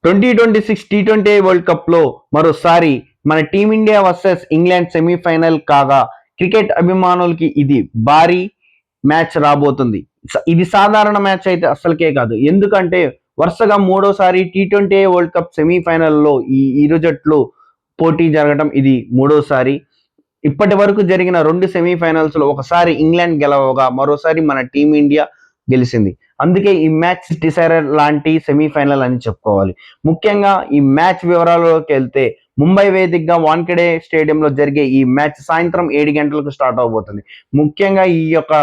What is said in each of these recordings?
2026 T20 world cup లో మరోసారి మన టీమిండియా వర్సెస్ ఇంగ్లాండ్ సెమీఫైనల్ కాగా క్రికెట్ అభిమానులకి ఇది భారీ మ్యాచ్ రాబోతుంది. ఇది సాధారణ మ్యాచ్ అయితే అస్సలకే కాదు. ఎందుకంటే వరుసగా మూడోసారి టీ20 వరల్డ్ కప్ సెమీఫైనల్లో ఈ ఇరు జట్లు పోటీ జరగడం ఇది మూడోసారి. ఇప్పటి వరకు జరిగిన 2 సెమీఫైనల్స్ లో ఒకసారి ఇంగ్లాండ్ గెలవగా మరోసారి మన టీమిండియా గెలిచింది. అందుకే ఈ మ్యాచ్ డిసైడర్ లాంటి సెమీఫైనల్ అని చెప్పుకోవాలి. ముఖ్యంగా ఈ మ్యాచ్ వివరాల్లోకి వెళ్తే ముంబై వేదికగా వాంఖేడే స్టేడియంలో జరిగే ఈ మ్యాచ్ సాయంత్రం 7 గంటలకు స్టార్ట్ అవబోతుంది. ముఖ్యంగా ఈ యొక్క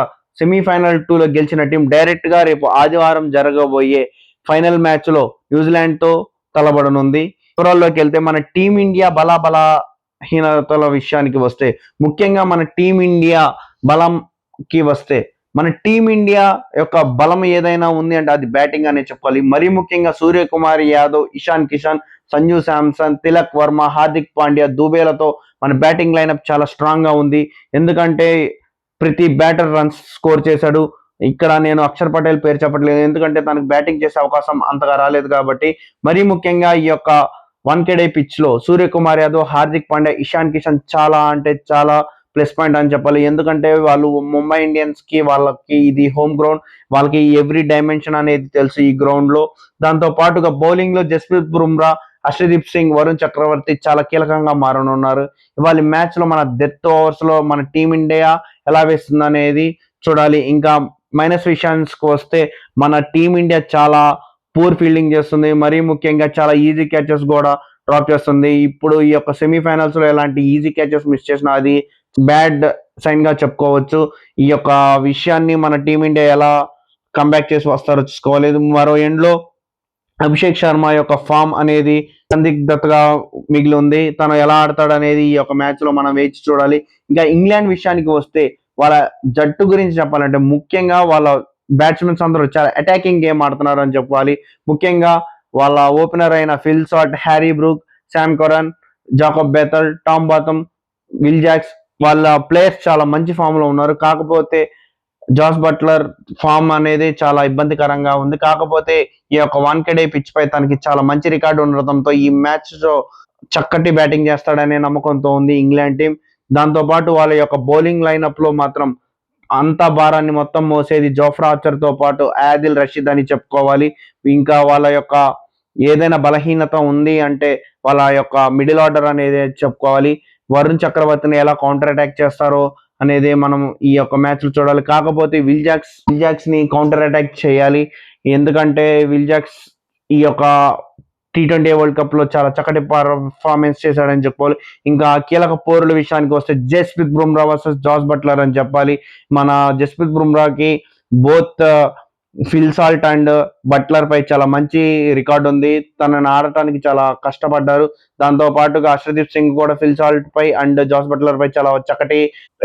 సెమీఫైనల్ 2లో గెలిచిన టీం డైరెక్ట్ గా రేపు ఆదివారం జరగబోయే ఫైనల్ మ్యాచ్ లో న్యూజిలాండ్ తో తలబడనుంది. వివరాల్లోకి వెళ్తే మన టీమిండియా బలహీనతల విషయానికి వస్తే, ముఖ్యంగా మన టీమిండియా బలంకి వస్తే, మన టీమిండియా యొక్క బలం ఏదైనా ఉంది అంటే అది బ్యాటింగ్ అనే చెప్పాలి. మరీ ముఖ్యంగా సూర్యకుమార్ యాదవ్, ఇషాన్ కిషన్, సంజు శాంసన్, తిలక్ వర్మ, హార్దిక్ పాండ్యా, దుబేలతో మన బ్యాటింగ్ లైనప్ చాలా స్ట్రాంగ్ గా ఉంది. ఎందుకంటే ప్రతి బ్యాటర్ రన్స్ స్కోర్ చేశాడు. ఇక్కడ నేను అక్షర్ పటేల్ పేరు చెప్పట్లేదు, ఎందుకంటే తనకు బ్యాటింగ్ చేసే అవకాశం అంతగా రాలేదు కాబట్టి. మరీ ముఖ్యంగా ఈ యొక్క వాంఖేడే పిచ్ లో సూర్యకుమార్ యాదవ్, హార్దిక్ పాండ్యా, ఇషాన్ కిషన్ చాలా అంటే చాలా ప్లస్ పాయింట్ అని చెప్పాలి. ఎందుకంటే వాళ్ళు ముంబై ఇండియన్స్ కి వాళ్ళకి ఇది హోమ్ గ్రౌండ్, వాళ్ళకి ఎవ్రీ డైమెన్షన్ అనేది తెలుసు ఈ గ్రౌండ్ లో. దాంతో పాటుగా బౌలింగ్ లో జస్ప్రీత్ బుమ్రా, హర్షదీప్ సింగ్, వరుణ్ చక్రవర్తి చాలా కీలకంగా మారనున్నారు. ఇవాళ మ్యాచ్ లో మన డెత్ ఓవర్స్ లో మన టీమిండియా ఎలా వేస్తుంది అనేది చూడాలి. ఇంకా మైనస్ విషయానికి వస్తే మన టీమిండియా చాలా పూర్ ఫీల్డింగ్ చేస్తుంది. మరీ ముఖ్యంగా చాలా ఈజీ క్యాచెస్ కూడా డ్రాప్ చేస్తుంది. ఇప్పుడు ఈ యొక్క సెమీఫైనల్స్ లో ఎలాంటి ఈజీ క్యాచెస్ మిస్ చేసినా అది బ్యాడ్ సైన్ గా చెప్పుకోవచ్చు. ఈ యొక్క విషయాన్ని మన టీమిండియా ఎలా కంబ్యాక్ చేసి వస్తారో చూసుకోవాలి. మరో ఎండ్ లో అభిషేక్ శర్మ యొక్క ఫామ్ అనేది సందిగ్ధతగా మిగిలి ఉంది. తను ఎలా ఆడతాడు అనేది ఈ యొక్క మ్యాచ్ లో మనం వేచి చూడాలి. ఇంకా ఇంగ్లాండ్ విషయానికి వస్తే వాళ్ళ జట్టు గురించి చెప్పాలంటే ముఖ్యంగా వాళ్ళ బ్యాట్స్మెన్స్ అందరూ చాలా అటాకింగ్ గేమ్ ఆడుతున్నారు అని చెప్పాలి. ముఖ్యంగా వాళ్ళ ఓపెనర్ అయిన Phil Salt, Harry Brook, Sam Curran, Jacob Bethell, Tom Banton, Will Jacks వాళ్ళ ప్లేయర్స్ చాలా మంచి ఫామ్ లో ఉన్నారు. కాకపోతే జాస్ బట్లర్ ఫామ్ అనేది చాలా ఇబ్బందికరంగా ఉంది. కాకపోతే ఈ యొక్క వాంఖేడే పిచ్ పై తనకి చాలా మంచి రికార్డు ఉండటంతో ఈ మ్యాచ్ లో చక్కటి బ్యాటింగ్ చేస్తాడనే నమ్మకంతో ఉంది ఇంగ్లాండ్ టీం. దాంతో పాటు వాళ్ళ యొక్క బౌలింగ్ లైనప్ లో మాత్రం అంత భారాన్ని మొత్తం మోసేది జోఫ్రా ఆర్చర్ తో పాటు ఆదిల్ రషీద్ అని చెప్పుకోవాలి. ఇంకా వాళ్ళ యొక్క ఏదైనా బలహీనత ఉంది అంటే వాళ్ళ యొక్క మిడిల్ ఆర్డర్ అనేది చెప్పుకోవాలి. వరుణ్ చక్రవర్తిని ఎలా కౌంటర్ అటాక్ చేస్తారో అనేది మనం ఈ యొక్క మ్యాచ్ లో చూడాలి. కాకపోతే విల్ జాక్స్ ని కౌంటర్ అటాక్ చేయాలి. ఎందుకంటే విల్ జాక్స్ ఈ యొక్క టీ20 వరల్డ్ కప్ లో చాలా చక్కటి పర్ఫార్మెన్స్ చేశాడని చెప్పుకోవాలి. ఇంకా కీలక పోరుల విషయానికి వస్తే Jasprit Bumrah versus Jos Buttler అని చెప్పాలి. మన జస్ప్రీత్ బుమ్రాకి both Phil Salt and Buttler పై చాలా మంచి రికార్డు ఉంది. తనని ఆడటానికి చాలా కష్టపడ్డారు. దాంతో పాటుగా హర్షదీప్ సింగ్ కూడా ఫిల్ సాల్ట్ పై అండ్ జాస్ బట్లర్ పై చాలా చక్కటి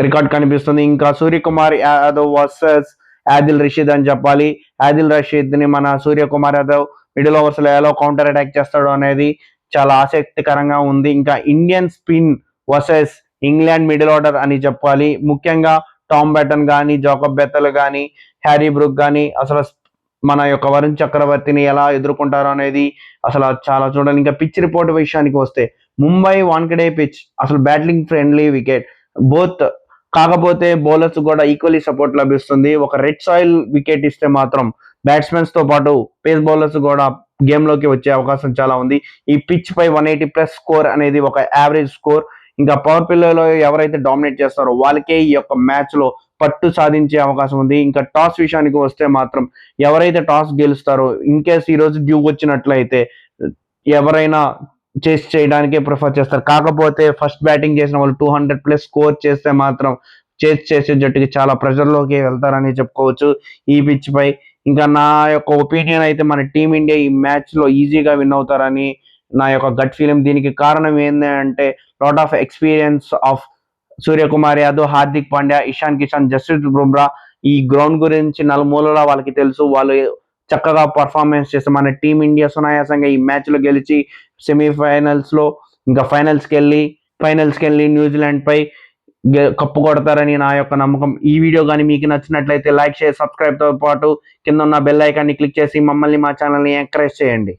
రికార్డ్ కనిపిస్తుంది. ఇంకా సూర్యకుమార్ యాదవ్ వర్సెస్ ఆదిల్ రషీద్ అని చెప్పాలి. ఆదిల్ రషీద్ ని మన సూర్యకుమార్ యాదవ్ మిడిల్ ఓవర్స్ లో ఎలా కౌంటర్ అటాక్ చేస్తాడు అనేది చాలా ఆసక్తికరంగా ఉంది. ఇంకా Indian spin versus England middle order అని చెప్పాలి. ముఖ్యంగా టామ్ బ్యాటన్ కానీ, జాకబ్ బెథల్ కానీ, హ్యారీ బ్రూక్ కానీ అసలు మన యొక్క వరుణ్ చక్రవర్తిని ఎలా ఎదుర్కొంటారో అనేది అసలు చాలా చూడాలి. ఇంకా పిచ్ రిపోర్ట్ విషయానికి వస్తే ముంబై వాంఖేడే పిచ్ అసలు బ్యాటింగ్ ఫ్రెండ్లీ వికెట్ బోత్. కాకపోతే బౌలర్స్ కూడా ఈక్వల్లీ సపోర్ట్ లభిస్తుంది. ఒక రెడ్ సాయిల్ వికెట్ ఇస్తే మాత్రం బ్యాట్స్మెన్స్ తో పాటు పేస్ బౌలర్స్ కూడా గేమ్ లోకి వచ్చే అవకాశం చాలా ఉంది. ఈ పిచ్ పై 180+ స్కోర్ అనేది ఒక యావరేజ్ స్కోర్. ఇంకా పవర్ ప్లేలో ఎవరైతే డామినేట్ చేస్తారో వాళ్ళకే ఈ యొక్క మ్యాచ్ లో పట్టు సాధించే అవకాశం ఉంది. ఇంకా టాస్ విషయానికి వస్తే మాత్రం ఎవరైతే టాస్ గెలుస్తారో ఇన్ కేస్ ఈ రోజు డ్యూ వచ్చినట్లయితే ఎవరైనా చేస్ చేయడానికే ప్రిఫర్ చేస్తారు. కాకపోతే ఫస్ట్ బ్యాటింగ్ చేసిన వాళ్ళు 200+ స్కోర్ చేస్తే మాత్రం చేస్ చేసే జట్టుకి చాలా ప్రెషర్ లోకి వెళ్తారని చెప్పుకోవచ్చు ఈ పిచ్ పై. ఇంకా నా యొక్క ఒపీనియన్ అయితే మన టీమిండియా ఈ మ్యాచ్ లో ఈజీగా విన్ అవుతారని నా యొక్క గట్ ఫీలింగ్. దీనికి కారణం ఏంటంటే lot of experience of Suryakumar Yadav, Hardik Pandya, Ishan Kishan, Jasprit Bumrah. ఈ గ్రౌండ్ గురించి నలుమూలలా వాళ్ళకి తెలుసు. వాళ్ళు చక్కగా పర్ఫార్మెన్స్ చేస్తే మన టీమిండియా సునాయాసంగా ఈ మ్యాచ్ లో గెలిచి సెమీఫైనల్స్ లో ఇంకా ఫైనల్స్కి వెళ్ళి న్యూజిలాండ్ పై కప్పు కొడతారని నా యొక్క నమ్మకం. ఈ వీడియో కానీ మీకు నచ్చినట్లయితే లైక్, షేర్, సబ్స్క్రైబ్ తో పాటు కింద ఉన్న బెల్ ఐకాన్ని క్లిక్ చేసి మమ్మల్ని మా ఛానల్ని ఎంకరేజ్ చేయండి.